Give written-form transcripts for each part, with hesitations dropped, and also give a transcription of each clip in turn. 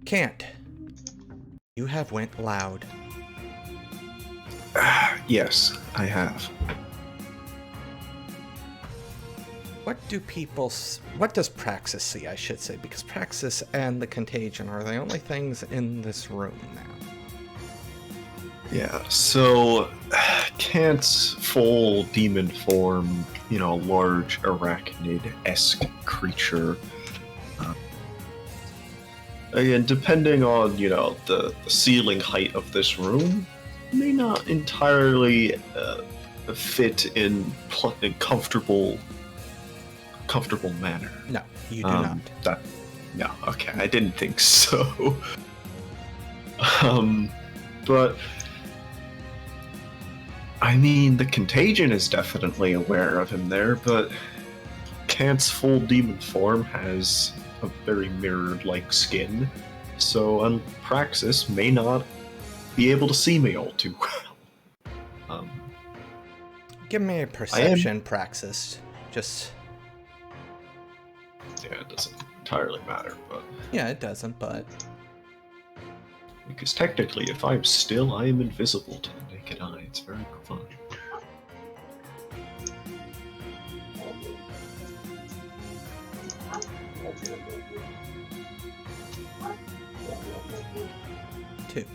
Kant, you have went loud. Yes, I have. What does Praxis see, I should say, because Praxis and the Contagion are the only things in this room now. Yeah, so Kant's full demon form, large arachnid-esque creature. Again, depending on, the ceiling height of this room, may not entirely fit in comfortable manner. No, you do not. No, okay, I didn't think so. But I mean, the Contagion is definitely aware of him there, but Kant's full demon form has a very mirrored-like skin, so Praxis may not be able to see me all too well. Give me a perception, Praxis. Yeah, it doesn't entirely matter, but... Yeah, it doesn't, but... Because technically, if I'm still, I am invisible to the naked eye. It's very fun. Two.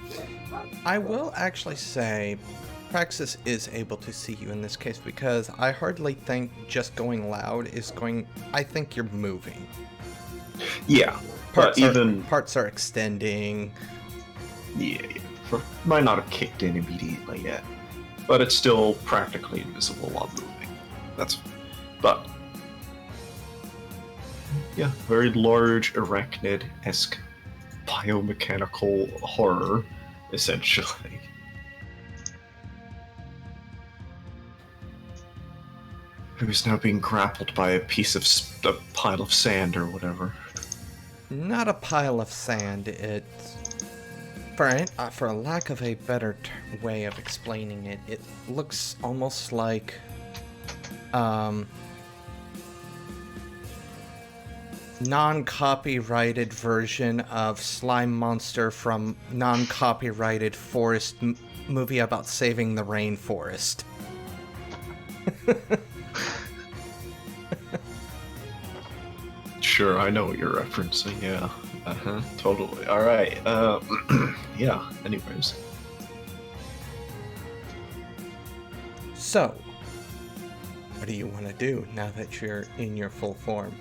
I will actually say Praxis is able to see you in this case because I hardly think just going loud is going... I think you're moving. Yeah, Parts are extending. Yeah. Might not have kicked in immediately yet, but it's still practically invisible while moving. But yeah, very large arachnid-esque biomechanical horror, essentially. Who's now being grappled by a pile of sand or whatever. Not a pile of sand. It's for a lack of a better way of explaining it, it looks almost like non-copyrighted version of Slime Monster from non-copyrighted forest movie about saving the rainforest. Sure, I know what you're referencing, yeah. Totally. Alright, yeah, anyways. So, what do you want to do now that you're in your full form?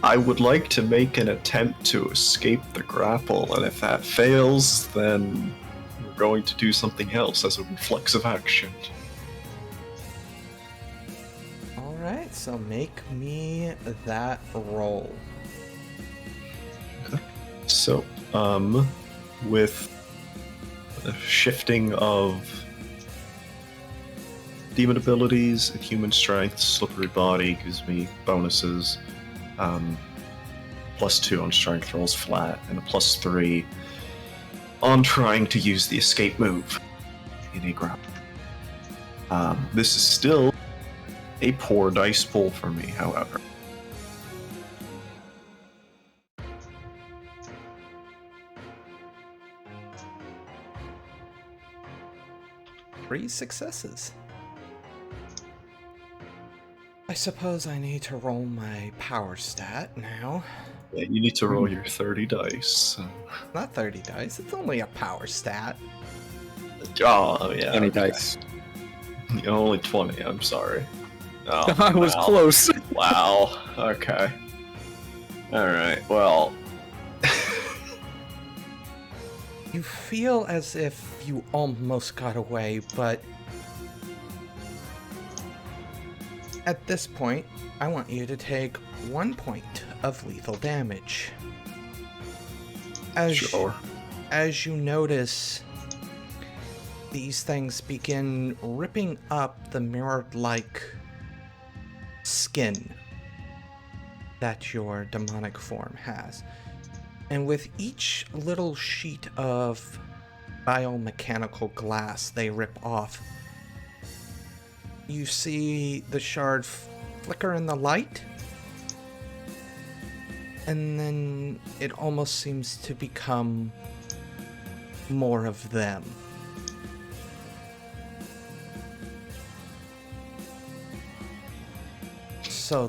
I would like to make an attempt to escape the grapple, and if that fails, then we're going to do something else as a reflexive action. Alright, so make me that roll. Okay. So, with a shifting of demon abilities, human strength, slippery body gives me bonuses. +2 on strength rolls flat, and a +3 on trying to use the escape move in a grapple. This is still a poor dice pool for me, however. Three successes. I suppose I need to roll my power stat now. Yeah, you need to roll your 30 dice. Not 30 dice, it's only a power stat. Oh, yeah. 20 dice. Only 20, I'm sorry. Oh, I was close. Wow, okay. Alright, well... You feel as if you almost got away, but... At this point, I want you to take 1 point of lethal damage. Sure. As you notice, these things begin ripping up the mirrored-like skin that your demonic form has. And with each little sheet of biomechanical glass they rip off, you see the shard flicker in the light, and then it almost seems to become more of them. So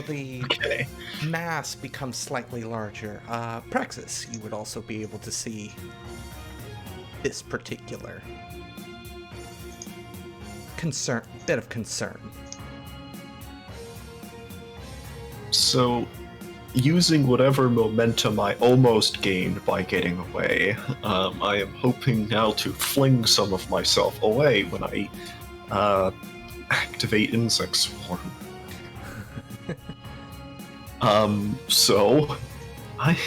the Okay. mass becomes slightly larger. Praxis, you would also be able to see this particular bit of concern. So, using whatever momentum I almost gained by getting away, I am hoping now to fling some of myself away when I activate Insect Swarm. So I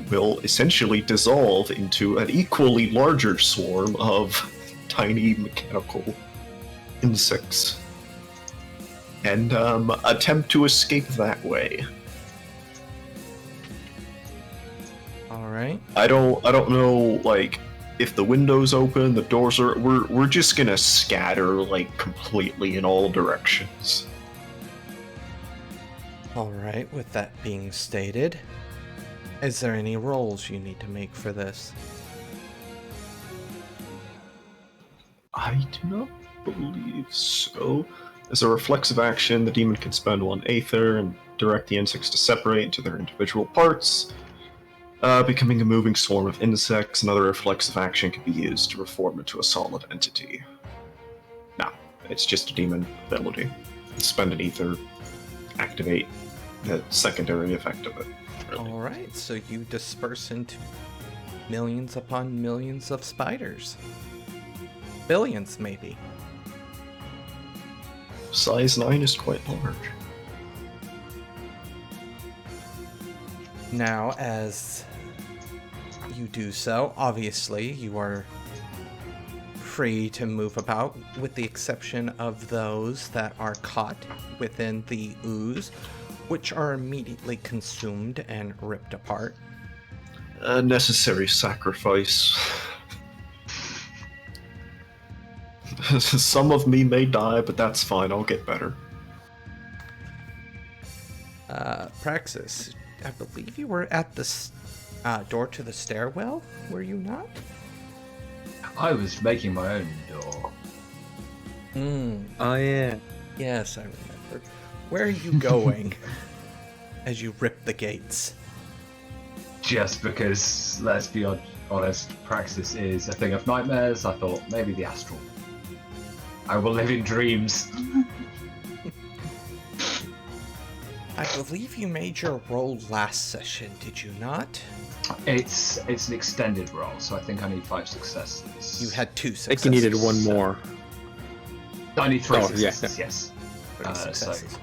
will essentially dissolve into an equally larger swarm of tiny mechanical insects and attempt to escape that way. All right. I don't know, like, if the window's open, the doors are. We're just gonna scatter like completely in all directions. All right. With that being stated, is there any rolls you need to make for this? I do not believe so. As a reflexive action, the demon can spend 1 Aether and direct the insects to separate into their individual parts, becoming a moving swarm of insects. Another reflexive action can be used to reform into a solid entity. No, it's just a demon ability. Spend an Aether, activate the secondary effect of it. Really. All right. So you disperse into millions upon millions of spiders. Billions, maybe. Size 9 is quite large. Now, as you do so, obviously you are free to move about, with the exception of those that are caught within the ooze, which are immediately consumed and ripped apart. A necessary sacrifice. Some of me may die, but that's fine. I'll get better. Praxis, I believe you were at the door to the stairwell, were you not? I was making my own door. Oh yeah. Yes, I remember. Where are you going as you rip the gates? Just because, let's be honest, Praxis is a thing of nightmares, I thought maybe the Astral. I will live in dreams. I believe you made your roll last session, did you not? It's an extended roll, so I think I need 5 successes. You had 2 I successes. think you needed one more. I need 3 Oh, yeah. successes, yes. 3 successes.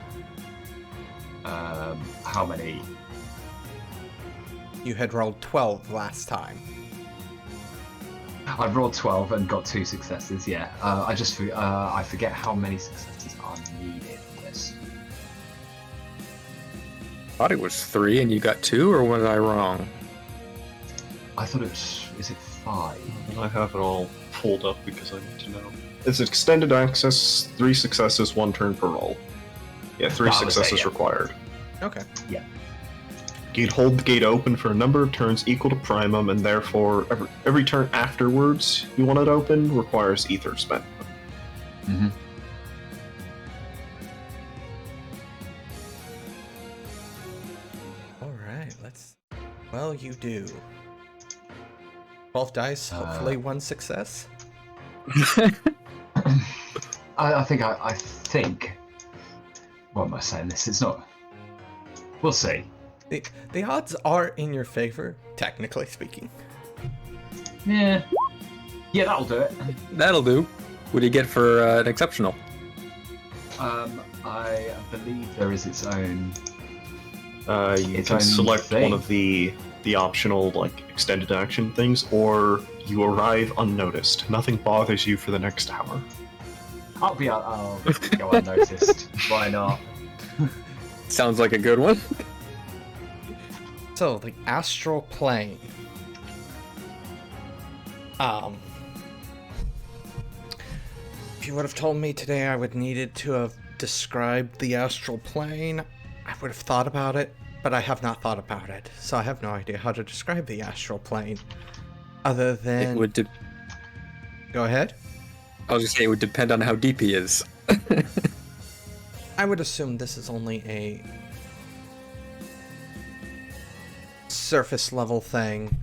How many? You had rolled 12 last time. I've rolled 12 and got 2 successes, yeah. I forget how many successes are needed for this. I thought it was 3 and you got 2, or was I wrong? I thought it was, is it 5? I have it all pulled up because I need to know. It's extended access, 3 successes, 1 turn per roll. Yeah, 3 That was it, successes yeah. required. Okay. Yeah. You'd hold the gate open for a number of turns equal to primum, and therefore every turn afterwards you want it open requires ether spent. Mm-hmm. Alright, well, you do. 12 dice, hopefully 1 success. I think. What am I saying? This is not. We'll see. The odds are in your favor, technically speaking. Yeah. Yeah, that'll do it. That'll do. What do you get for an exceptional? I believe there is its own. You Its can own select thing. one of the optional like extended action things, or you arrive unnoticed. Nothing bothers you for the next hour. I'll go unnoticed. Why not? Sounds like a good one. So, the astral plane. If you would have told me today I would needed to have described the astral plane, I would have thought about it, but I have not thought about it, so I have no idea how to describe the astral plane. Other than... It would Go ahead. I was gonna say it would depend on how deep he is. I would assume this is only a surface level thing.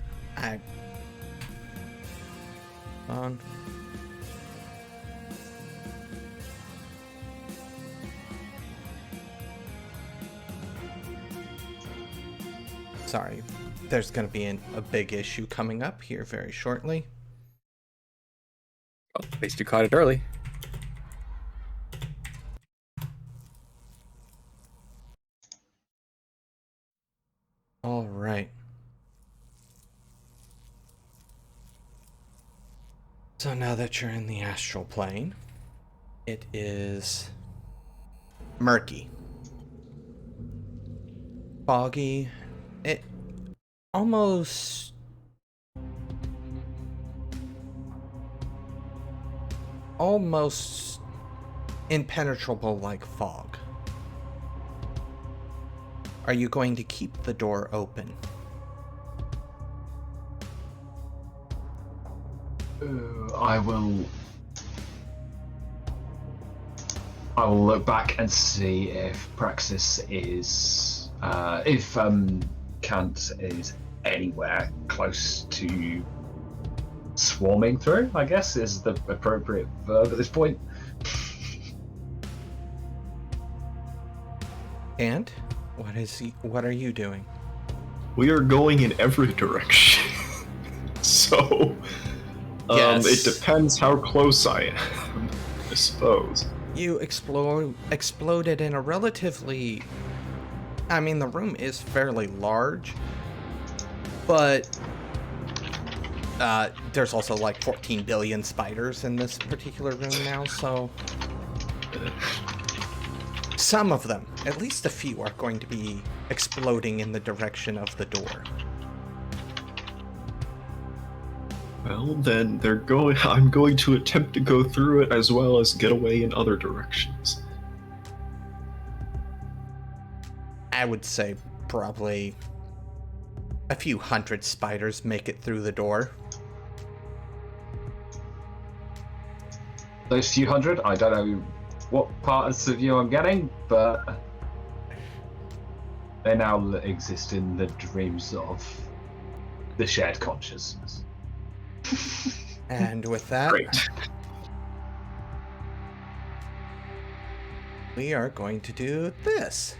Sorry, there's going to be a big issue coming up here very shortly. Well, at least you caught it early. All right. So now that you're in the astral plane, it is murky, foggy. It almost impenetrable like fog. Are you going to keep the door open? I will look back and see if Praxis is if Kant is anywhere close to swarming through, I guess is the appropriate verb at this point. And what are you doing? We are going in every direction. So Yes. it depends how close I am, I suppose. You exploded in a relatively... I mean, the room is fairly large, but there's also like 14 billion spiders in this particular room now, so some of them, at least a few, are going to be exploding in the direction of the door. Well, then I'm going to attempt to go through it as well as get away in other directions. I would say probably a few hundred spiders make it through the door. Those few hundred, I don't know what parts of you I'm getting, but they now exist in the dreams of the shared consciousness. And with that, Great. we are going to do this.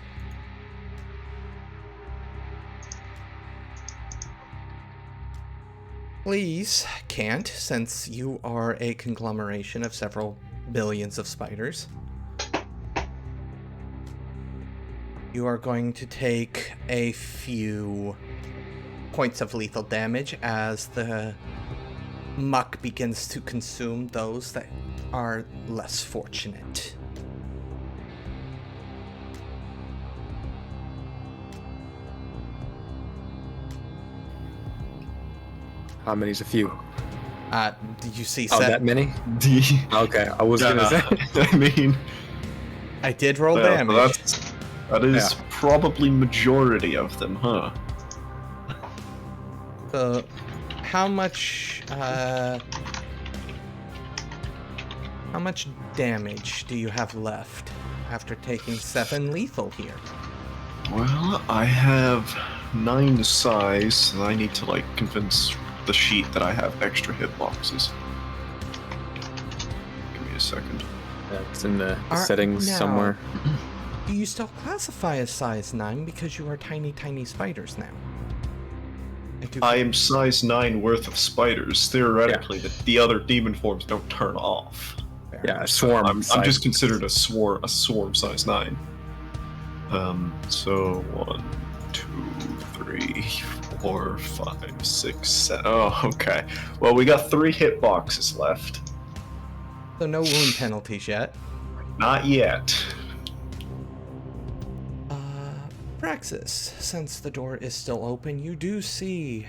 Please, Kant, since you are a conglomeration of several billions of spiders, you are going to take a few points of lethal damage as the muck begins to consume those that are less fortunate. How many's a few? Did you see Oh, set? that many? Okay, I was gonna say. I mean, I did roll yeah, damage. that is Yeah. probably majority of them, huh? So, how much damage do you have left after taking 7 lethal here? Well, I have 9 size, so I need to convince the sheet that I have extra hitboxes. Give me a second. It's in the Are- settings now- somewhere. Do you still classify as size 9 because you are tiny spiders now? I am size 9 worth of spiders. Theoretically, the other demon forms don't turn off. Yeah, swarm. I'm size. just considered a swarm size 9. So 1, 2, 3, 4, 5, 6, 7. Oh, okay. Well, we got 3 hitboxes left. So no wound penalties yet. Not yet. Praxis, since the door is still open, you do see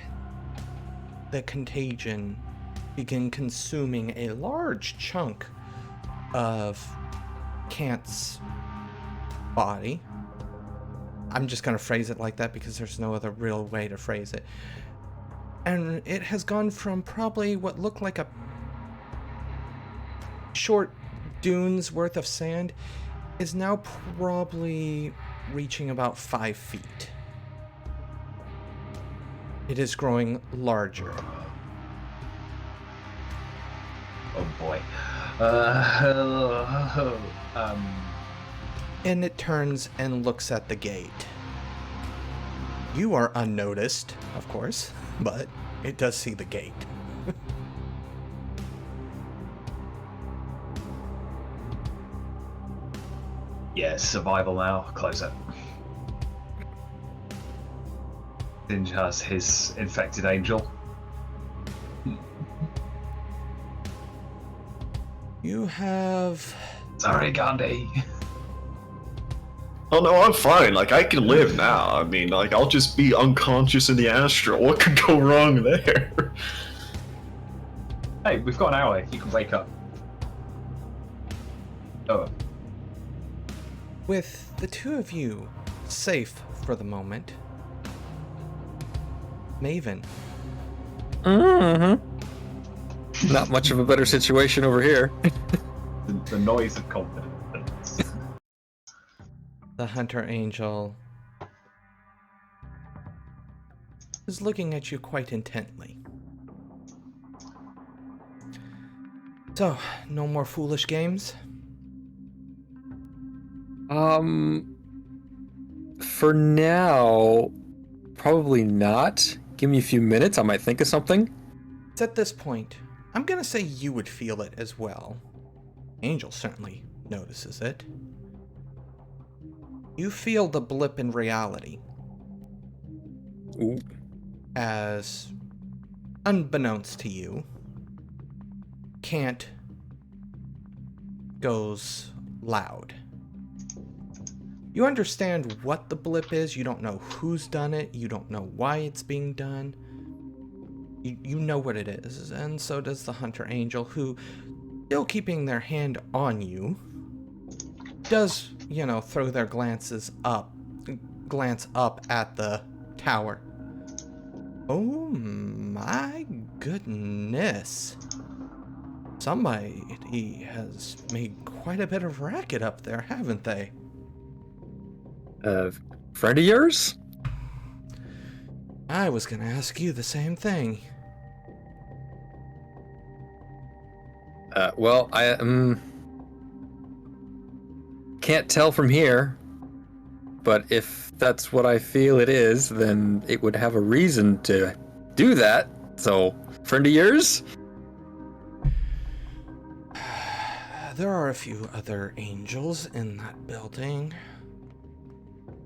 the contagion begin consuming a large chunk of Kant's body. I'm just going to phrase it like that because there's no other real way to phrase it. And it has gone from probably what looked like a short dune's worth of sand is now probably reaching about 5 feet. It is growing larger. Oh boy. And it turns and looks at the gate. You are unnoticed, of course, but it does see the gate. Yeah, survival now. Close it. Dinge has his infected angel. You have... Sorry, Gandhi. Oh no, I'm fine. Like, I can live now. I mean, like, I'll just be unconscious in the astral. What could go wrong there? Hey, we've got an hour. You can wake up. Oh. With the two of you safe for the moment, Maven. Mm-hmm. Not much of a better situation over here. The noise of confidence. The hunter angel is looking at you quite intently. So, no more foolish games? For now, probably not. Give me a few minutes, I might think of something. It's at this point, I'm gonna say you would feel it as well. Angel certainly notices it. You feel the blip in reality. Ooh. As, unbeknownst to you, Kant goes loud. You understand what the blip is, you don't know who's done it, you don't know why it's being done. You know what it is, and so does the hunter angel, who, still keeping their hand on you, does, you know, throw their glance up at the tower. Oh my goodness. Somebody has made quite a bit of racket up there, haven't they? Friend of yours? I was gonna ask you the same thing. Well, I can't tell from here, but if that's what I feel it is, then it would have a reason to do that. So, friend of yours? There are a few other angels in that building.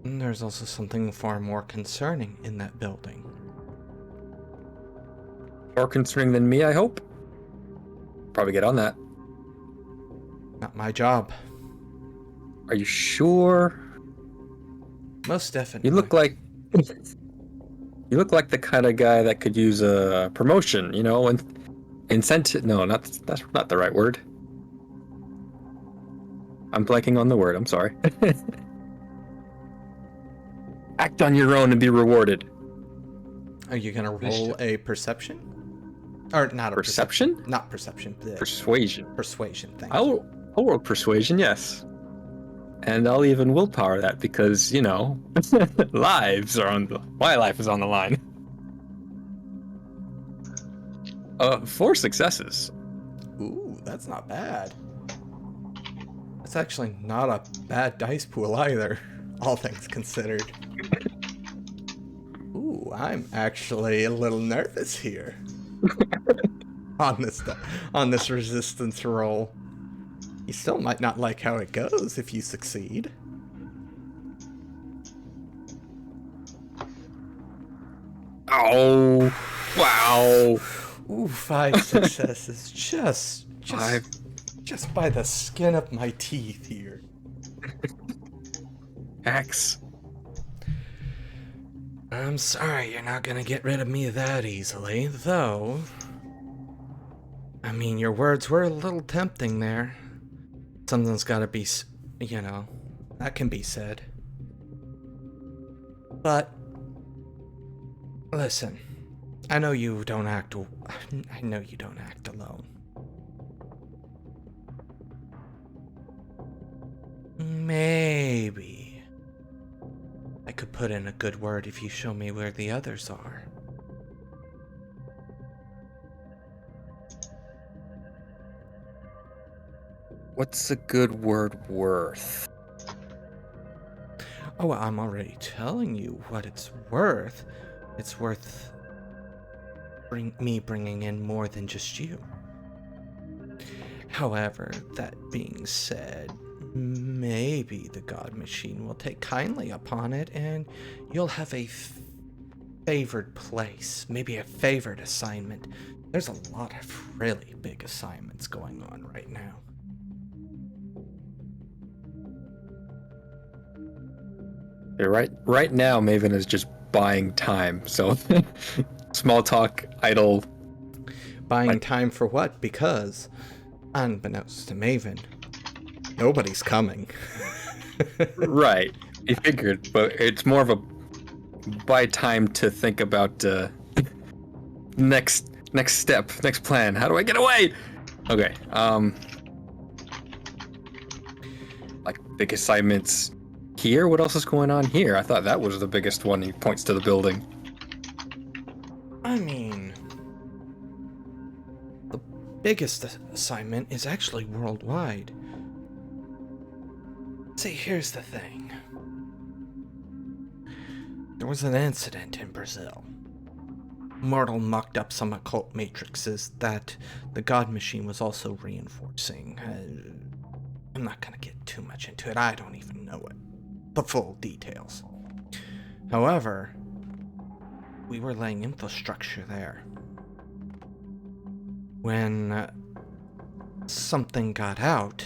And there's also something far more concerning in that building. More concerning than me, I hope. Probably get on that. Not my job. Are you sure? Most definitely. You look like the kind of guy that could use a promotion, you know, and incentive. No, that's not the right word. I'm blanking on the word. I'm sorry. Act on your own and be rewarded. Are you gonna roll a perception? Or not a Perception? Not perception. Persuasion. Persuasion. Thank I'll you. roll persuasion, yes. And I'll even willpower that because, you know, my life is on the line. 4 successes. Ooh, that's not bad. That's actually not a bad dice pool either, all things considered. Ooh, I'm actually a little nervous here. on this resistance roll. You still might not like how it goes if you succeed. Oh, wow. Ooh, 5 successes. just by the skin of my teeth here. Axe. I'm sorry, you're not gonna get rid of me that easily, though. I mean, your words were a little tempting there. Something's gotta be, that can be said. But listen, I know you don't act alone. Maybe I could put in a good word if you show me where the others are. What's a good word worth? Oh, I'm already telling you what it's worth. It's worth me bringing in more than just you. However, that being said, maybe the God Machine will take kindly upon it and you'll have a favored place, maybe a favored assignment. There's a lot of really big assignments going on right now. Yeah, right now, Maven is just buying time. So, small talk, idle. Buying time for what? Because, unbeknownst to Maven, nobody's coming. Right. He figured, but it's more of a buy time to think about next step, next plan. How do I get away? Okay. Like big assignments here. What else is going on here? I thought that was the biggest one. He points to the building. I mean, the biggest assignment is actually worldwide. See, here's the thing. There was an incident in Brazil. Mortal mucked up some occult matrices that the God Machine was also reinforcing. I'm not gonna get too much into it. I don't even know it. The full details. However, we were laying infrastructure there. When something got out,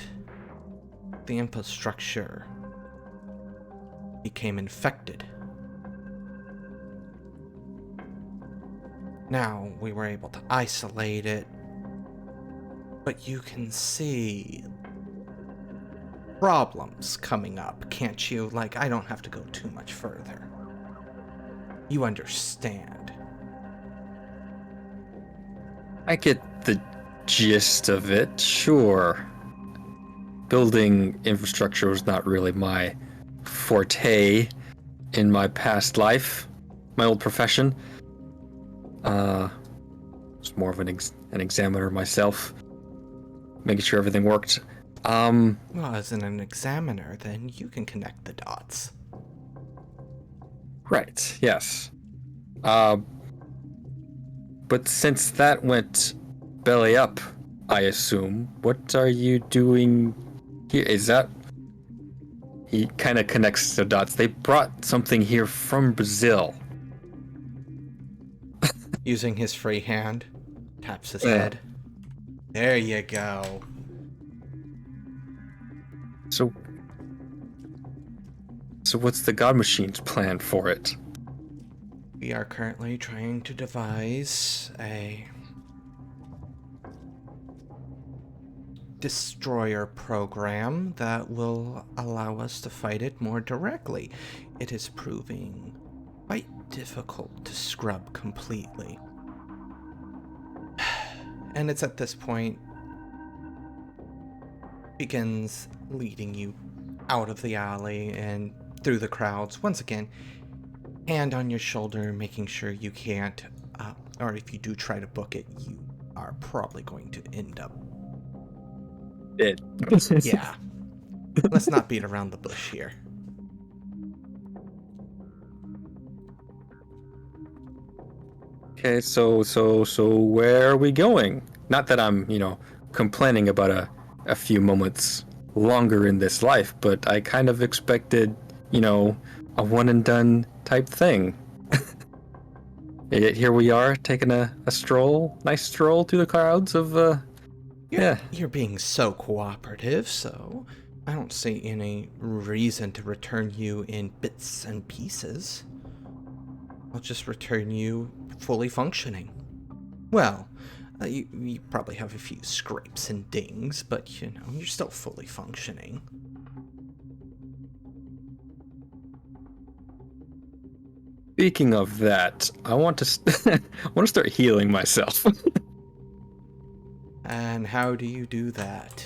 the infrastructure became infected. Now, we were able to isolate it, but you can see problems coming up, can't you? Like, I don't have to go too much further. You understand. I get the gist of it, sure. Building infrastructure was not really my forte in my past life, my old profession. Was more of an examiner myself, making sure everything worked. Well, as an examiner, then you can connect the dots. Right, yes. But since that went belly up, I assume, what are you doing here? Is that... He kind of connects the dots. They brought something here from Brazil. Using his free hand, taps his head. There you go. So what's the God Machine's plan for it? We are currently trying to devise a destroyer program that will allow us to fight it more directly. It is proving quite difficult to scrub completely. And it's at this point begins leading you out of the alley and through the crowds. Once again, hand on your shoulder, making sure you can't, or if you do try to book it, you are probably going to end up Dead. Yeah. Let's not beat around the bush here. Okay, so where are we going? Not that I'm, complaining about a few moments longer in this life, but I kind of expected, a one and done type thing. Yet here we are taking a stroll, nice stroll through the crowds of, You're being so cooperative, so I don't see any reason to return you in bits and pieces. I'll just return you fully functioning. Well, you probably have a few scrapes and dings, but you're still fully functioning. Speaking of that, I want to I want to start healing myself. And how do you do that?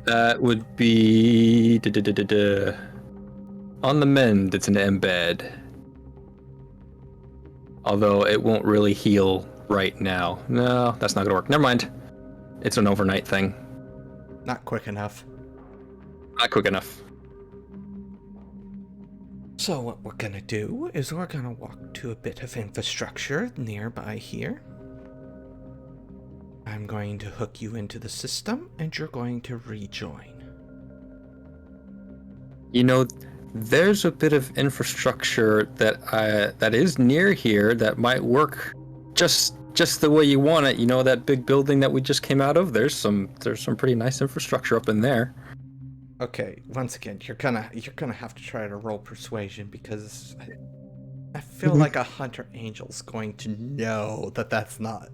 That would be on the mend. It's an embed. Although it won't really heal right now. No, that's not gonna work. Never mind. It's an overnight thing. Not quick enough. Not quick enough. So what we're gonna do is we're gonna walk to a bit of infrastructure nearby here. I'm going to hook you into the system, and you're going to rejoin. You know, there's a bit of infrastructure that is near here that might work just the way you want it. You know, that big building that we just came out of. There's some pretty nice infrastructure up in there. Okay, once again, you're gonna have to try to roll persuasion because I feel like a hunter angel's going to know that that's not.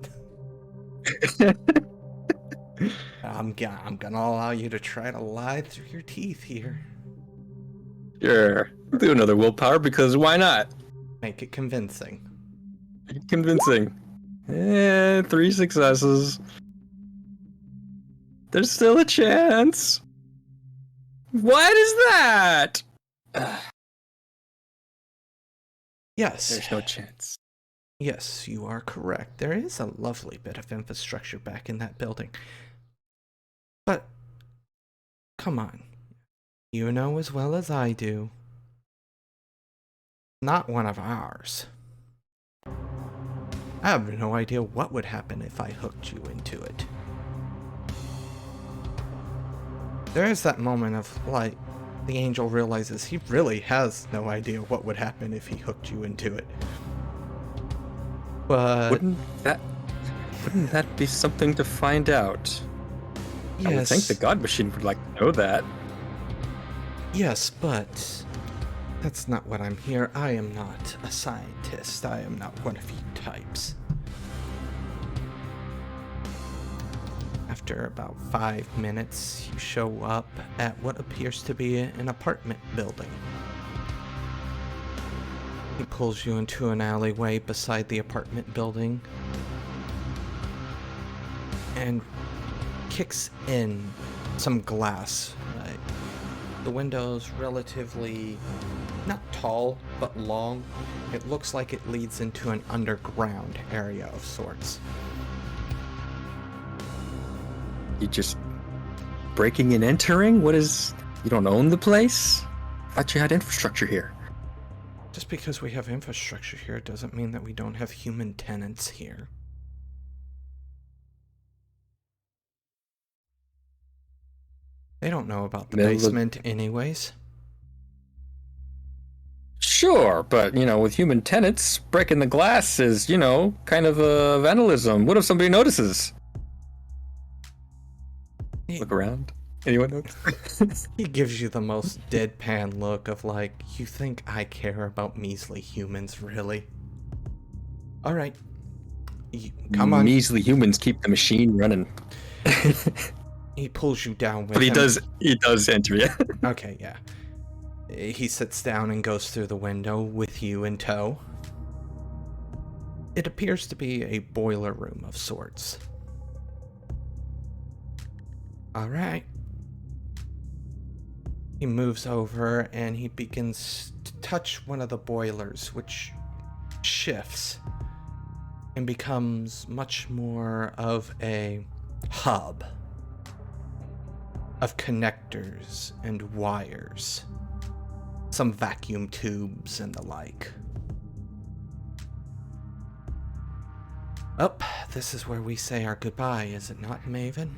I'm gonna allow you to try to lie through your teeth here. Sure. We'll do another willpower because why not? Make it convincing. Convincing. 3 successes. There's still a chance. What is that? Yes. There's no chance. Yes, you are correct. There is a lovely bit of infrastructure back in that building. But, come on. You know as well as I do. Not one of ours. I have no idea what would happen if I hooked you into it. There is that moment of, like, the angel realizes he really has no idea what would happen if he hooked you into it. But Wouldn't that be something to find out? yes, I would think the God Machine would like to know that. yes, but that's not what I'm here. I am not a scientist. I am not one of you types. After about 5 minutes, you show up at what appears to be an apartment building. He pulls you into an alleyway beside the apartment building and kicks in some glass. The window's relatively not tall, but long. It looks like it leads into an underground area of sorts. You just breaking and entering? What is... You don't own the place? Thought you had infrastructure here. Just because we have infrastructure here doesn't mean that we don't have human tenants here. They don't know about the basement anyways. Sure, but, you know, with human tenants, breaking the glass is, you know, kind of a vandalism. What if somebody notices? Look around. Anyone notice? He gives you the most deadpan look of like, you think I care about measly humans, really? Alright. Come on. Measly humans keep the machine running. He pulls you down with But he him. does enter, yeah. Okay, yeah. He sits down and goes through the window with you in tow. It appears to be a boiler room of sorts. Alright. He moves over and he begins to touch one of the boilers, which shifts and becomes much more of a hub of connectors and wires, some vacuum tubes and the like. Oh, this is where we say our goodbye, is it not, Maven?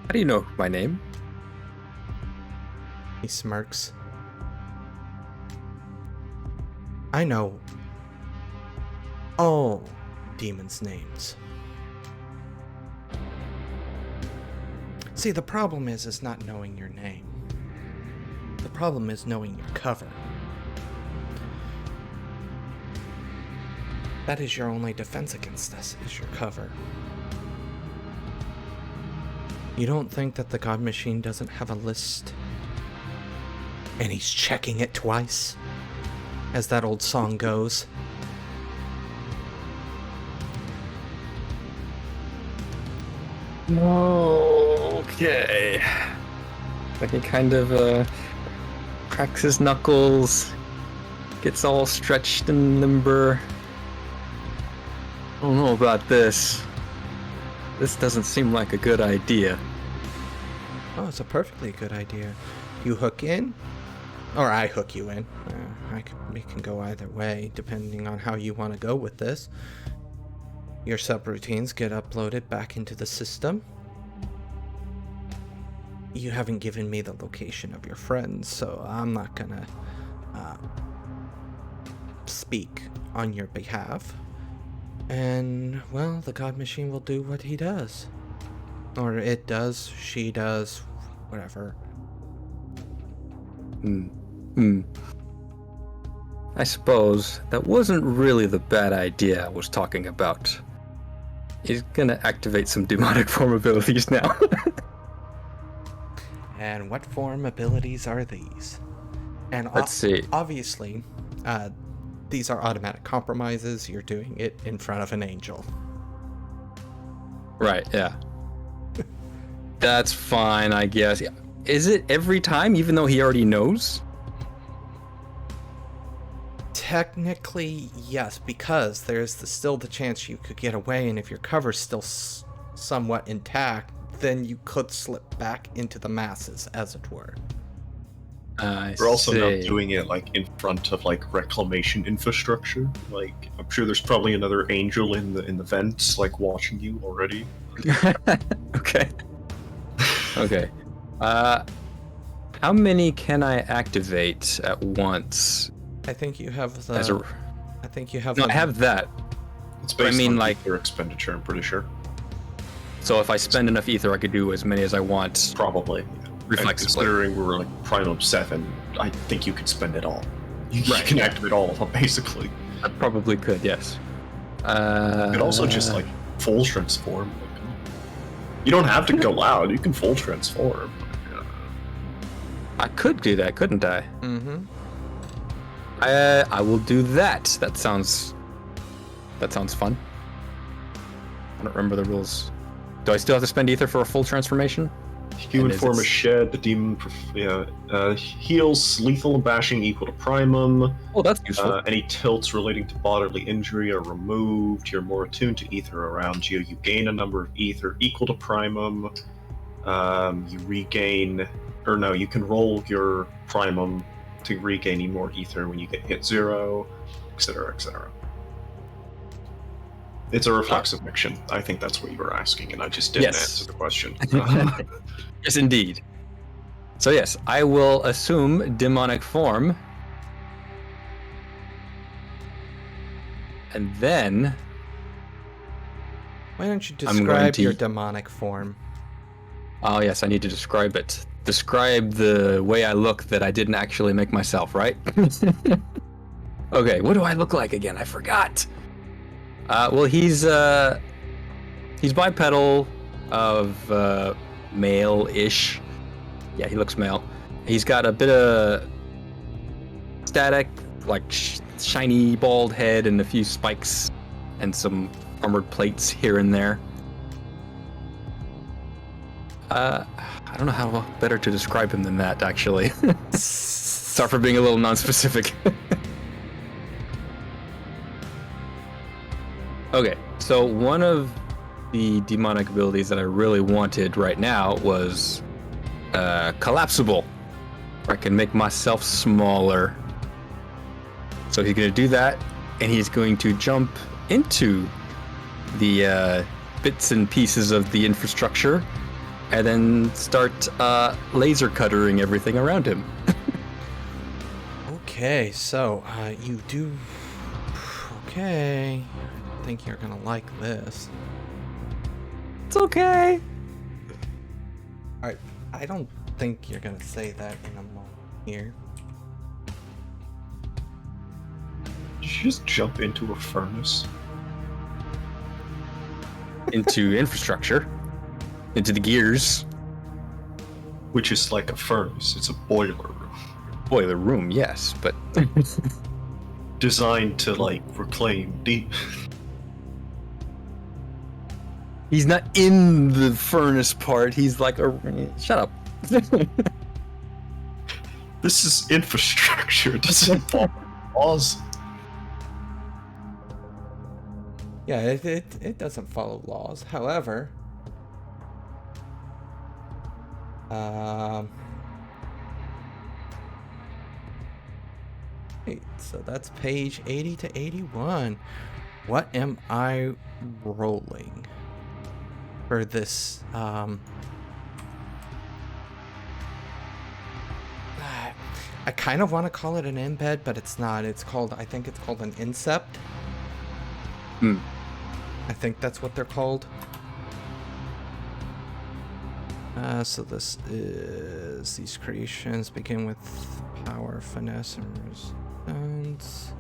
How do you know my name? He smirks. I know all demons' names. See, the problem is not knowing your name. The problem is knowing your cover. That is your only defense against us, is your cover. You don't think that the God Machine doesn't have a list And he's checking it twice, as that old song goes. Okay. Like he kind of cracks his knuckles, gets all stretched and limber. I don't know about this. This doesn't seem like a good idea. Oh, it's a perfectly good idea. You hook in, or I hook you in. We can go either way, depending on how you want to go with this. Your subroutines get uploaded back into the system. You haven't given me the location of your friends, so I'm not gonna speak on your behalf. And, well, the God Machine will do what he does. Or it does, she does, whatever. I suppose that wasn't really the bad idea I was talking about. He's gonna activate some demonic form abilities now. And what form abilities are these? And Let's see. Obviously, these are automatic compromises. You're doing it in front of an angel. Right, yeah. That's fine, I guess. Is it every time, even though he already knows? Technically, yes, because there's still the chance you could get away, and if your cover's still somewhat intact, then you could slip back into the masses, as it were. We're also not doing it like in front of like reclamation infrastructure. Like I'm sure there's probably another angel in the vents, like watching you already. Okay. Okay. How many can I activate at once? I think you have the. I think you have. No, I have that. It's based on like your expenditure. I'm pretty sure. So if I spend enough ether, I could do as many as I want. Probably. Reflexively. And considering we're like Primum 7, I think you could spend it all. You Right, can yeah. activate all of them, basically. I probably could, yes. You could also just like full transform. You don't have to go loud. You can full transform. I could do that, couldn't I? Mm-hmm. I will do that. That sounds fun. I don't remember the rules. Do I still have to spend ether for a full transformation? Human form is shed. The demon heals lethal and bashing equal to primum. Oh, that's useful. Any tilts relating to bodily injury are removed. You're more attuned to ether around you. You gain a number of ether equal to primum. You regain, or no, you can roll your primum to regain any more ether when you get hit 0, etc., etc. It's a reflexive action. I think that's what you were asking, and I just didn't answer the question. Yes, indeed. So yes, I will assume demonic form. And then... Why don't you I'm going describe to- your demonic form? Oh yes, I need to describe it. Describe the way I look that I didn't actually make myself, right? Okay, what do I look like again? I forgot. Well, he's bipedal of male-ish. Yeah, he looks male. He's got a bit of static, like shiny bald head and a few spikes and some armored plates here and there. I don't know how better to describe him than that, actually. Sorry for being a little non-specific. Okay, so one of the demonic abilities that I really wanted right now was collapsible. I can make myself smaller. So he's going to do that, and he's going to jump into the bits and pieces of the infrastructure and then start laser cuttering everything around him. Okay, so you do. Okay, I think you're gonna like this. It's okay. Alright, I don't think you're gonna say that in a moment here. Did you just jump into a furnace? Into infrastructure. Into the gears. Which is like a furnace. It's a boiler room. boiler room, yes, but Designed to, like, reclaim deep. he's not in the furnace part. He's like a shut up. This is infrastructure. It doesn't involve laws. Yeah, it doesn't follow laws. However, wait, so that's page 80 to 81. What am I rolling for this? I kind of want to call it an embed, but it's not. I think it's called an incept. Hmm. I think that's what they're called. So this is, these creations begin with power, finesse, and resistance.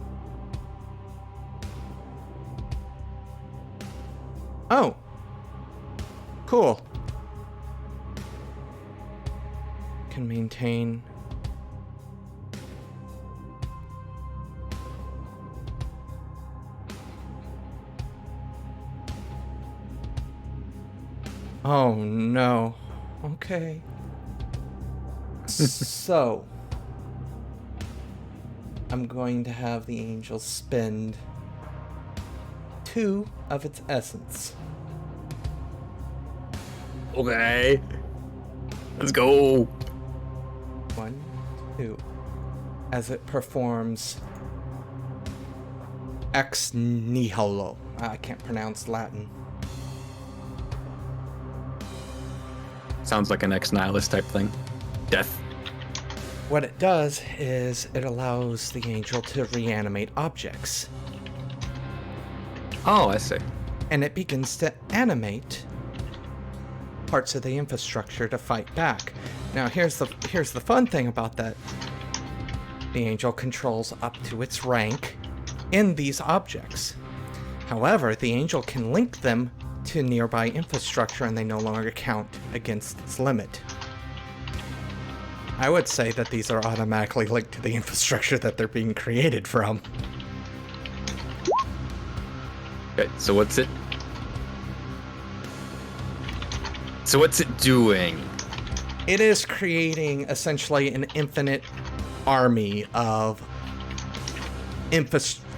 Oh! Cool. Can maintain... Oh no. Okay. So, I'm going to have the angel spend 2 of its essence. Okay. Let's go. 1, 2. As it performs ex nihilo. I can't pronounce Latin. Sounds like an ex-nihilist type thing. Death. What it does is it allows the angel to reanimate objects. Oh, I see. And it begins to animate parts of the infrastructure to fight back. Now here's the fun thing about that. The angel controls up to its rank in these objects. However, the angel can link them to nearby infrastructure and they no longer count against its limit. I would say that these are automatically linked to the infrastructure that they're being created from. Okay, so what's it doing? It is creating essentially an infinite army of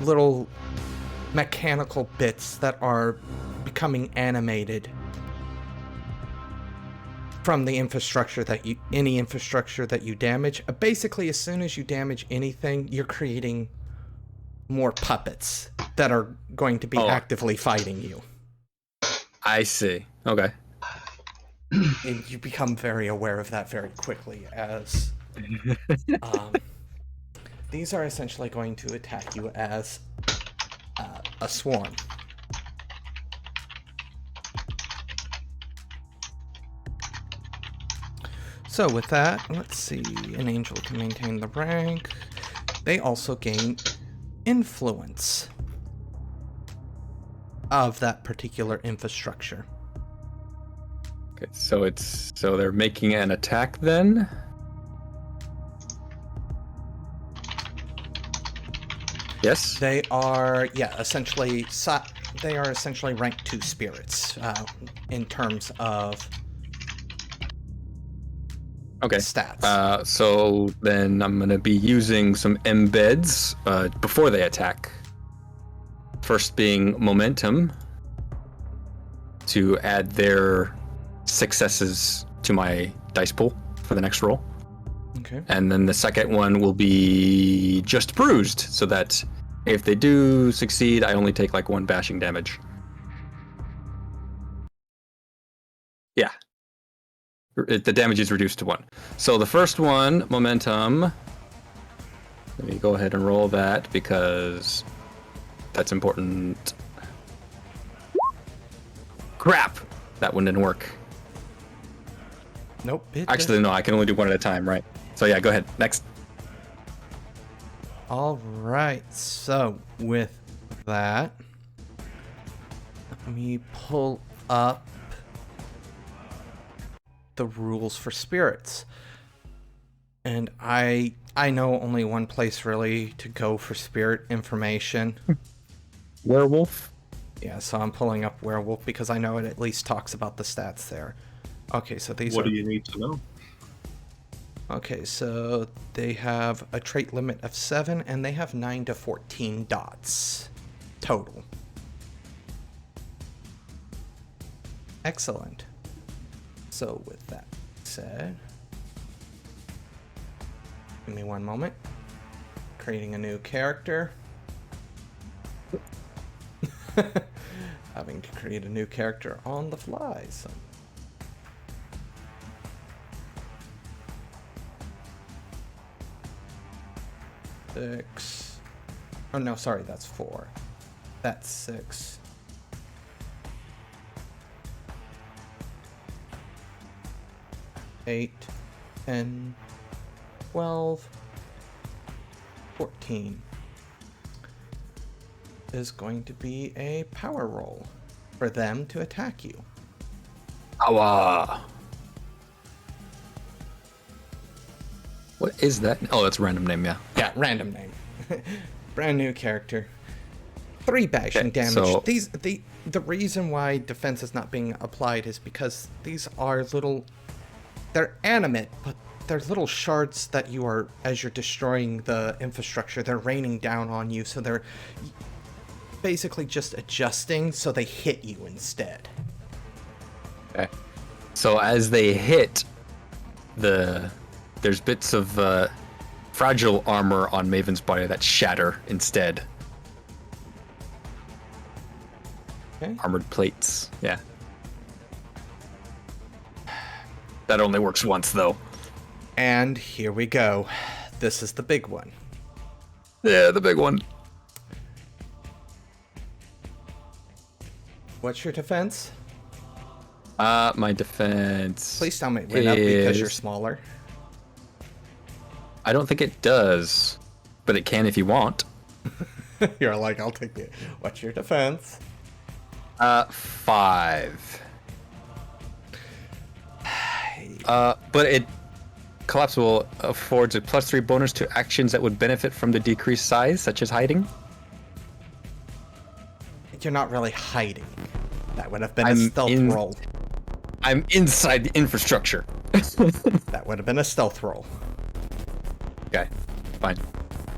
little mechanical bits that are becoming animated from the infrastructure any infrastructure that you damage. Basically, as soon as you damage anything, you're creating more puppets that are going to be actively fighting you. I see. Okay. And you become very aware of that very quickly, as these are essentially going to attack you as a swarm. So with that, let's see, an angel can maintain the rank. They also gain influence of that particular infrastructure. Okay, so they're making an attack then? Yes? They are, essentially rank 2 spirits in terms of stats. So then I'm going to be using some embeds before they attack. First being momentum to add their successes to my dice pool for the next roll. Okay. And then the second one will be just bruised, so that if they do succeed, I only take like 1 bashing damage. Yeah. The damage is reduced to 1. So the first one, momentum. Let me go ahead and roll that because that's important. Crap! That one didn't work. Nope. Actually, no, I can only do 1 at a time, right? So yeah, go ahead. Next. All right. So with that, let me pull up the rules for spirits. And I know only one place really to go for spirit information. Werewolf? Yeah, so I'm pulling up werewolf because I know it at least talks about the stats there. Okay, so these What are... do you need to know? Okay, so they have a trait limit of 7, and they have 9 to 14 dots total. Excellent. So with that said, give me one moment. Creating a new character. Having to create a new character on the fly, so... Six. Oh no, sorry, that's 4. That's 6. Eight, 10, 12, 14 is going to be a power roll for them to attack you. Awa. What is that? Oh, that's a random name, yeah. Yeah, random name. Brand new character. 3 bashing Okay, damage. so- The reason why defense is not being applied is because these are little... They're animate, but they're little shards that you are, as you're destroying the infrastructure, they're raining down on you, so they're basically just adjusting so they hit you instead. Okay. So as they hit, there's bits of fragile armor on Maven's body that shatter instead. Okay. Armored plates, yeah. That only works once, though. And here we go. This is the big one. Yeah, the big one. What's your defense? My defense. Please tell me it went up because you're is- smaller. I don't think it does, but it can if you want. You're like, I'll take it. What's your defense? 5. But it collapsible affords a +3 bonus to actions that would benefit from the decreased size, such as hiding. You're not really hiding. That would have been a I'm stealth in- roll. I'm inside the infrastructure. That would have been a stealth roll. Okay, fine.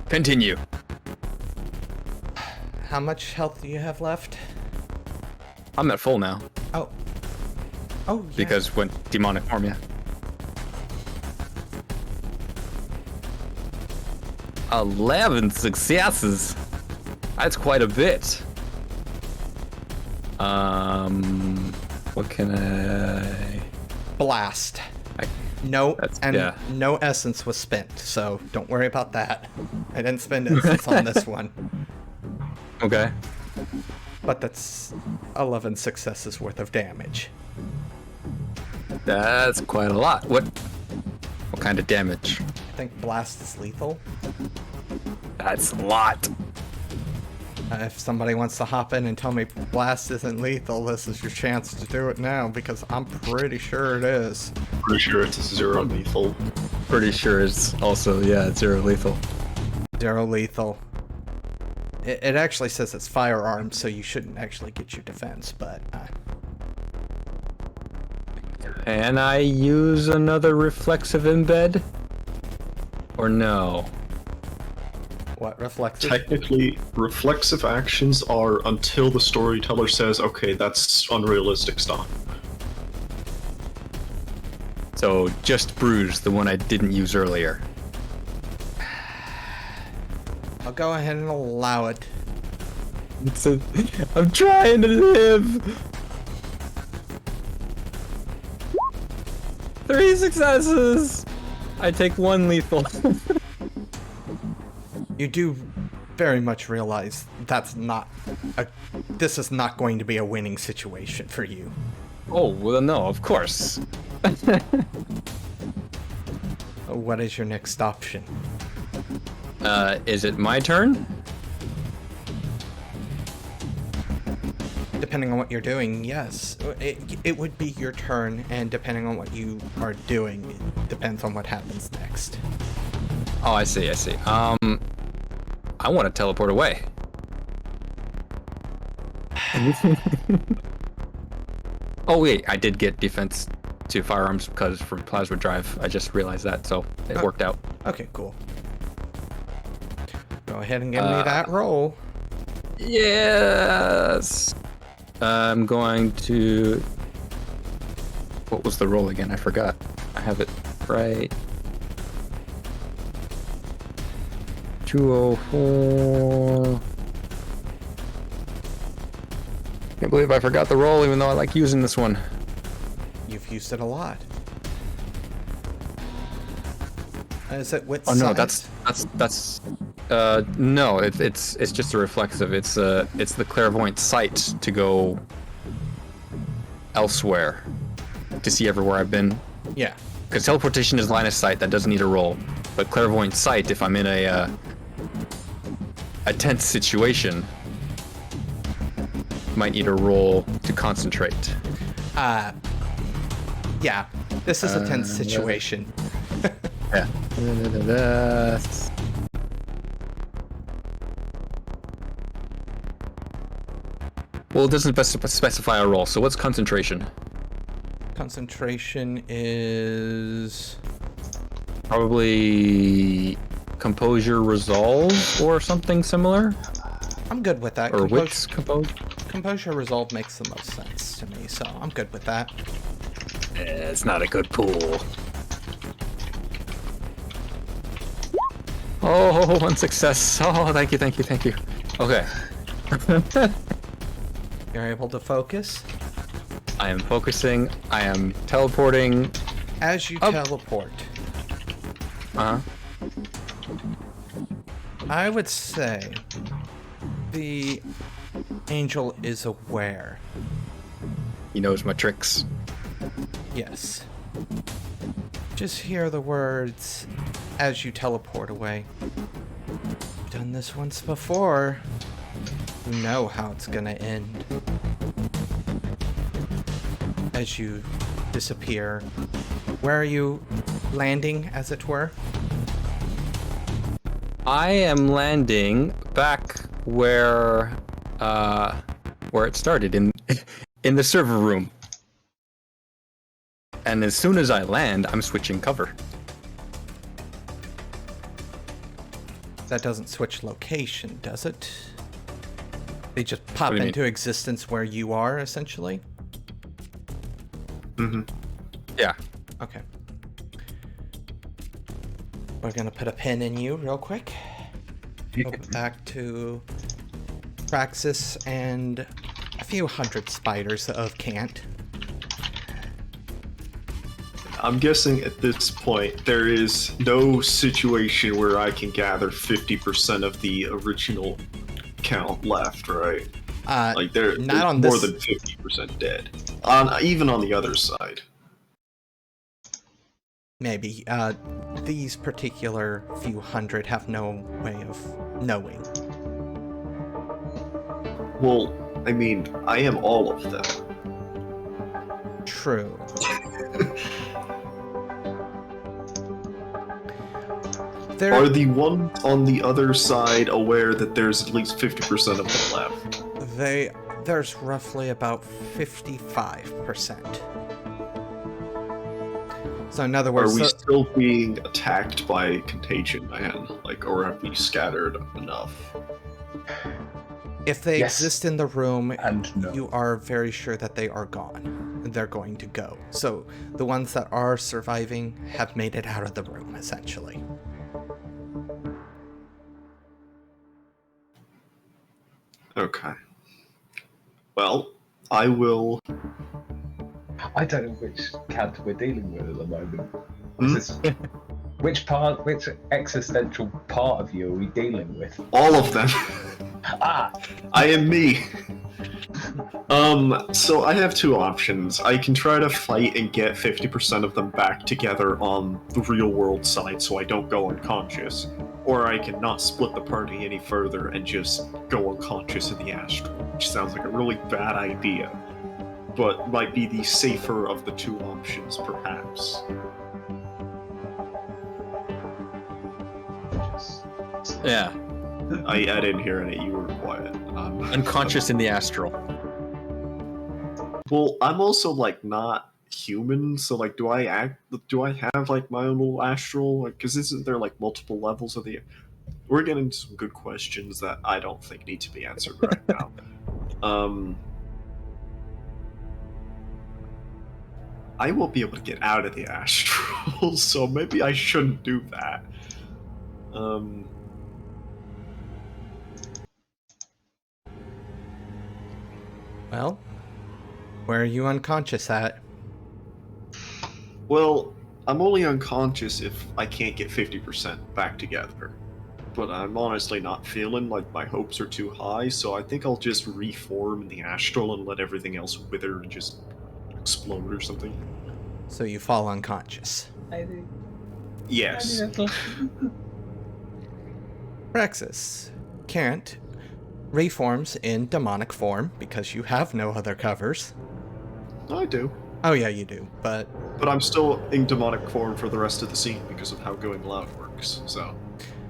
Continue. How much health do you have left? I'm at full now Oh. Oh, yeah. because went demonic form, yeah. 11 successes. That's quite a bit. What can I? Blast. No, yeah. no essence was spent, so don't worry about that. I didn't spend essence on this one. Okay. But that's 11 successes worth of damage. That's quite a lot. What kind of damage? I think blast is lethal. That's a lot. If somebody wants to hop in and tell me blast isn't lethal, this is your chance to do it now, because I'm pretty sure it is. Pretty sure it's 0 lethal. Pretty sure it's also, yeah, 0 lethal. 0 lethal. It actually says it's firearms, so you shouldn't actually get your defense, but... Can I use another reflexive embed? Or no? What, reflexive? Technically, reflexive actions are until the storyteller says, okay, that's unrealistic, stop. So just bruise, the one I didn't use earlier. I'll go ahead and allow it. I'm trying to live. 3 successes. I take 1 lethal. You do very much realize this is not going to be a winning situation for you. Oh, well, no, of course. What is your next option? Is it my turn? Depending on what you're doing, yes. It would be your turn, and depending on what you are doing, it depends on what happens next. next. Oh, I see. I want to teleport away. Oh wait, I did get defense to firearms because from plasma drive. I just realized that, so it worked out. Okay, cool. Go ahead and give me that roll. Yes. I'm going to. What was the roll again? I forgot. I have it right. 204. Can't believe I forgot the roll, even though I like using this one. You've used it a lot. Is it with Oh no, science? that's no, it's just a reflexive. It's the clairvoyant sight to go elsewhere, to see everywhere I've been. Yeah. Because teleportation is line of sight, that doesn't need a roll. But clairvoyant sight, if I'm in a tense situation, might need a roll to concentrate. Yeah. This is a tense situation. Yeah. Well, it doesn't specify a roll, so what's concentration? Concentration is... Probably composure resolve or something similar? I'm good with that. Or wits compose? Composure resolve makes the most sense to me, so I'm good with that. It's not a good pool. Oh, one success. Oh, thank you. Okay. You're able to focus. I am focusing. I am teleporting. As you up. teleport, Uh-huh. I would say the angel is aware. He knows my tricks. Yes. Just hear the words as you teleport away. Done this once before. You know how it's gonna end. As you disappear. Where are you landing, as it were? I am landing back where it started, in the server room. And as soon as I land, I'm switching cover. That doesn't switch location, does it? They just pop do you into existence where you are, essentially? Mm-hmm. Yeah. Okay. We're gonna put a pin in you real quick. Go back to Praxis and a few hundred spiders of Kant. I'm guessing at this point there is no situation where I can gather 50% of the original count left, right? Like there's not more on than this. 50% dead. Even on the other side. Maybe. These particular few hundred have no way of knowing. Well, I mean, I am all of them. True. Are the ones on the other side aware that there's at least 50% of them left? There's roughly about 55%. So in other words, Are we still being attacked by contagion, man? Like, or have we scattered enough? if they Yes. exist in the room, And no. you are very sure that they are gone. They're going to go. So the ones that are surviving have made it out of the room, essentially. Okay. Well, I will. I don't know which Kant we're dealing with at the moment. Hmm? Is this, which existential part of you are we dealing with? All of them. Ah! I am me. So I have two options. I can try to fight and get 50% of them back together on the real world side so I don't go unconscious. Or I can not split the party any further and just go unconscious in the Astral, which sounds like a really bad idea, but might be the safer of the two options, perhaps. Yeah. I didn't hear any. You were quiet. Unconscious in the astral. Well, I'm also like not human, so like, do I have like my own little astral? Like, because isn't there like multiple levels of the? We're getting into some good questions that I don't think need to be answered right now. I won't be able to get out of the astral, so maybe I shouldn't do that. Well, where are you unconscious at? Well, I'm only unconscious if I can't get 50% back together. But I'm honestly not feeling like my hopes are too high, so I think I'll just reform in the astral and let everything else wither and just explode or something. So you fall unconscious. I do. Yes. Praxis. Kant reforms in demonic form because you have no other covers. I do. Oh yeah, you do, but I'm still in demonic form for the rest of the scene because of how going loud works, so...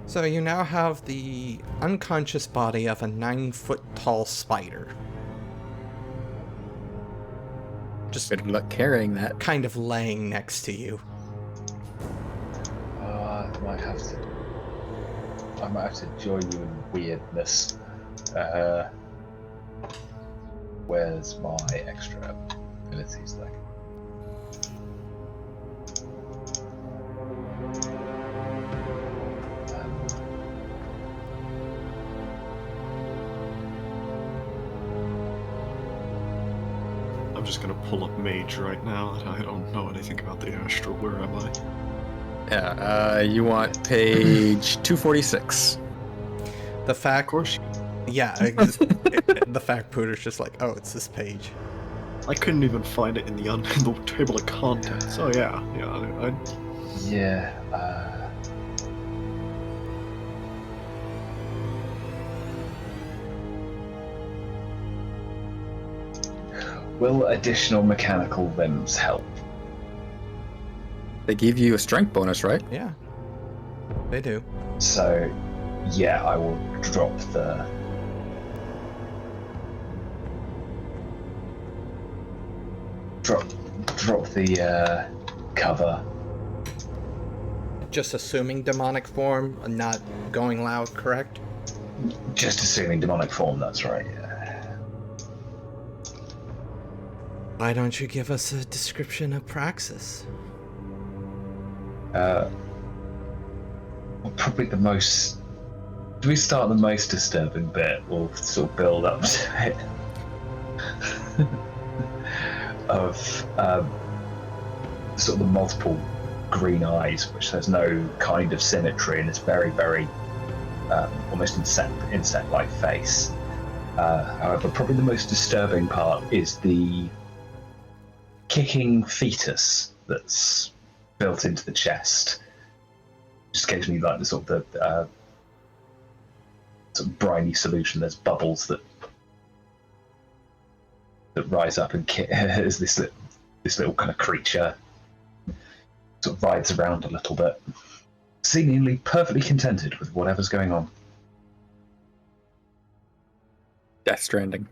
So you now have the unconscious body of a 9-foot tall spider. Just Good luck carrying that. kind of laying next to you. I might have to join you in weirdness. Where's my extra abilities like? I'm just gonna pull up Mage right now. I don't know anything about the astral. Where am I? Yeah, you want page 246. The Of fact, course. yeah, the fact Pooter's just like, oh, it's this page. I couldn't even find it in the table of contents. Oh yeah, Yeah. Will additional mechanical limbs help? They give you a strength bonus, right? Yeah, they do. So, yeah, I will drop the cover. Just assuming demonic form, not going loud, correct? Just assuming demonic form. That's right. Yeah. Why don't you give us a description of Praxis? Probably the most. Do we start the most disturbing bit? We'll sort of build up to it. Of sort of the multiple green eyes, which there's no kind of symmetry, and it's very, very almost insect-like face. However, probably the most disturbing part is the kicking fetus that's built into the chest. Just gives me like the sort of briny solution. There's bubbles that rise up and as this little kind of creature sort of rides around a little bit, seemingly perfectly contented with whatever's going on. Death Stranding.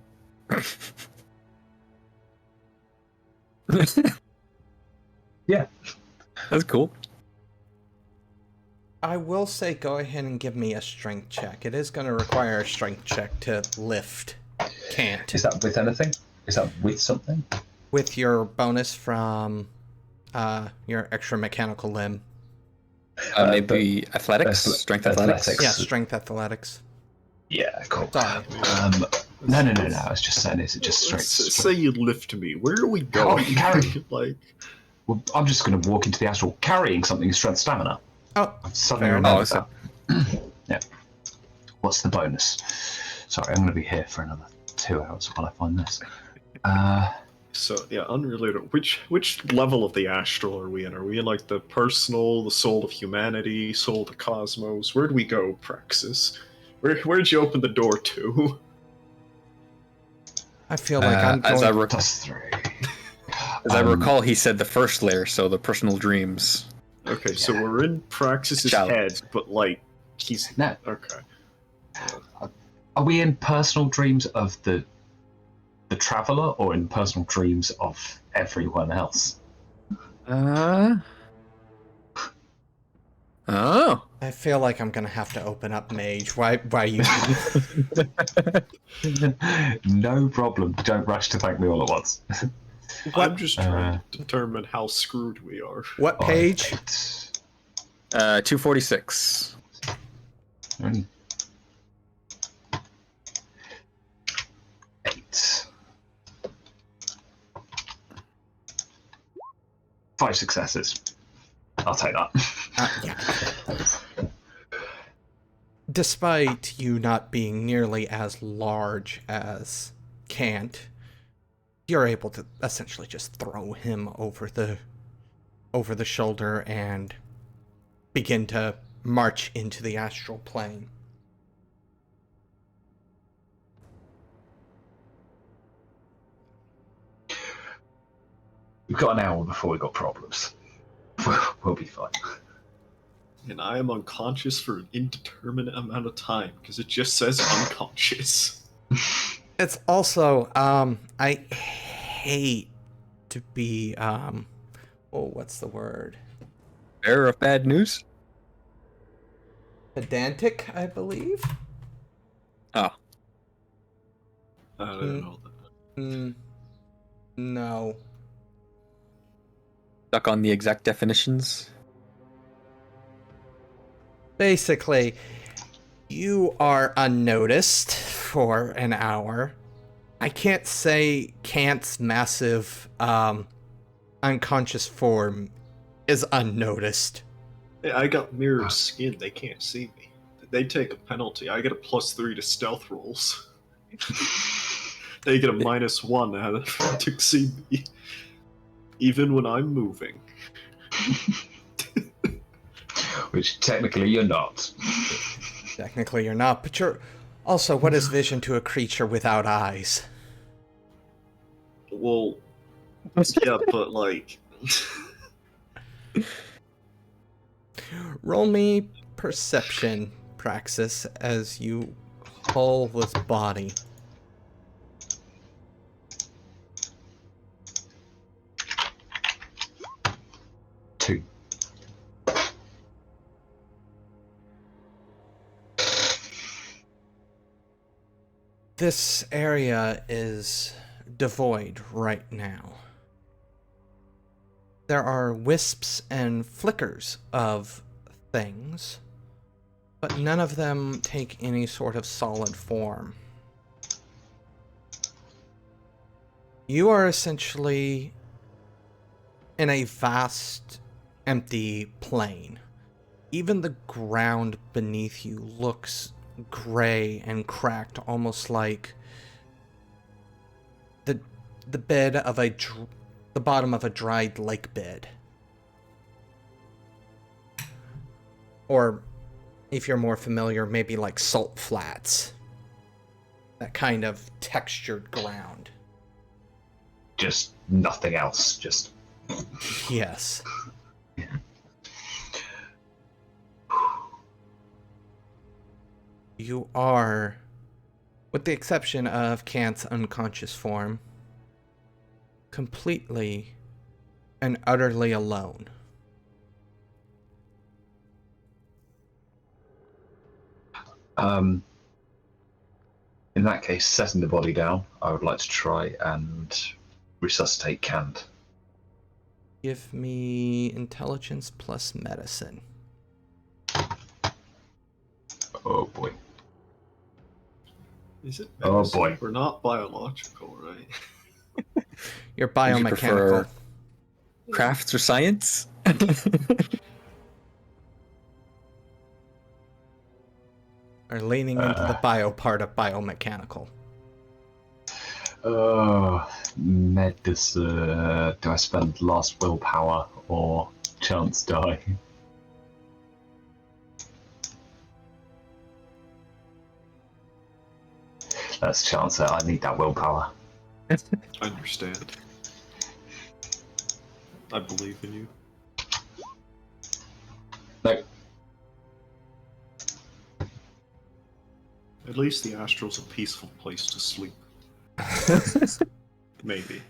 Yeah. That's cool. I will say go ahead and give me a strength check. It is going to require a strength check to lift Kant. Is that with anything? Is that with something? With your bonus from your extra mechanical limb. Maybe athletics? Strength athletics? Yeah, strength athletics. Yeah, cool. Sorry. No. I was just saying, is it just straight? Say you lift me. Where are we going? you carry. Like, Well, I'm just going to walk into the astral carrying something in strength stamina. Oh, I've suddenly fair remembered enough. that. Yeah. What's the bonus? Sorry, I'm going to be here for another 2 hours while I find this. so yeah, unrelated. Which level of the astral are we in? Are we in like the personal, the soul of humanity, soul of the cosmos? Where do we go, Praxis? Where'd you open the door to? I feel like I'm going... Plus 3. As I recall, he said the first layer, so the personal dreams. Okay, so we're in Praxis's Challenge. head, but like He's No. okay. Are we in personal dreams of the traveler, or in personal dreams of everyone else? Oh. I feel like I'm gonna have to open up Mage. Why you? No problem. Don't rush to thank me all at once. I'm just trying to determine how screwed we are. What page? 246. Mm. 8. 5 successes. I'll take that. Yeah. Despite you not being nearly as large as Kant, you're able to essentially just throw him over the shoulder and begin to march into the astral plane. We've got an hour before we got problems. We'll be fine. And I am unconscious for an indeterminate amount of time because it just says unconscious. It's also, I hate to be, what's the word? Bearer of bad news? Pedantic, I believe? Oh. I don't know that. No. Stuck on the exact definitions? Basically, you are unnoticed for an hour. I can't say Kant's massive, unconscious form is unnoticed. Hey, I got mirrored skin. They can't see me. They take a penalty. I get a +3 to stealth rolls. They get a -1 out of to see me, even when I'm moving. Which technically you're not. Technically you're not, but you're... Also, what is vision to a creature without eyes? Well, yeah, but like... Roll me perception, Praxis, as you haul this body. 2. This area is devoid right now. There are wisps and flickers of things, but none of them take any sort of solid form. You are essentially in a vast, empty plain. Even the ground beneath you looks gray and cracked, almost like the bed of the bottom of a dried lake bed. Or, if you're more familiar, maybe like salt flats. That kind of textured ground. Just nothing else. Just. Yes. You are, with the exception of Kant's unconscious form, completely and utterly alone. In that case, setting the body down, I would like to try and resuscitate Kant. Give me intelligence plus medicine. Oh boy. Is it Oh, medicine? boy. We're not biological, right? You're Would you biomechanical. prefer crafts or science? Or leaning into the bio part of biomechanical. Medicine. Do I spend last willpower or chance die? That's chance. I need that willpower. I understand. I believe in you. No. At least the Astral's a peaceful place to sleep. Maybe.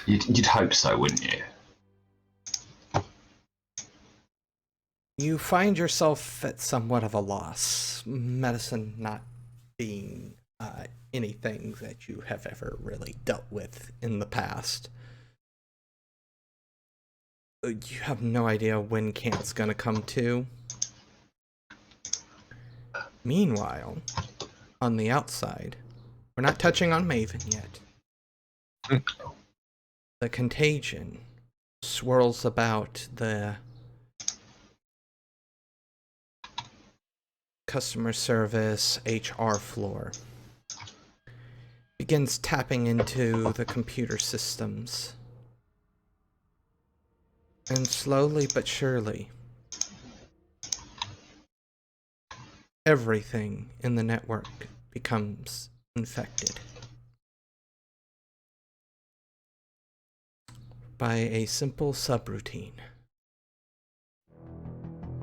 You'd hope so, wouldn't you? You find yourself at somewhat of a loss, medicine not being anything that you have ever really dealt with in the past. You have no idea when Kant's gonna come to. Meanwhile, on the outside, we're not touching on Maven yet. The contagion swirls about the customer service HR floor, begins tapping into the computer systems, and slowly but surely everything in the network becomes infected by a simple subroutine.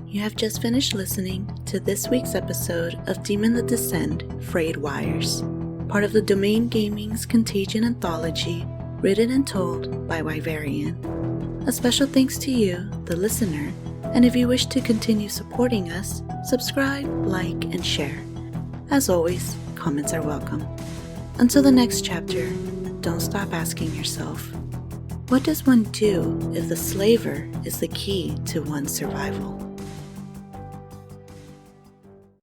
You have just finished listening to this week's episode of Demon the Descent, Frayed Wires, part of the Domain Gaming's Contagion Anthology, written and told by Wyverian. A special thanks to you, the listener, and if you wish to continue supporting us, subscribe, like, and share. As always, comments are welcome. Until the next chapter, don't stop asking yourself, what does one do if the slaver is the key to one's survival?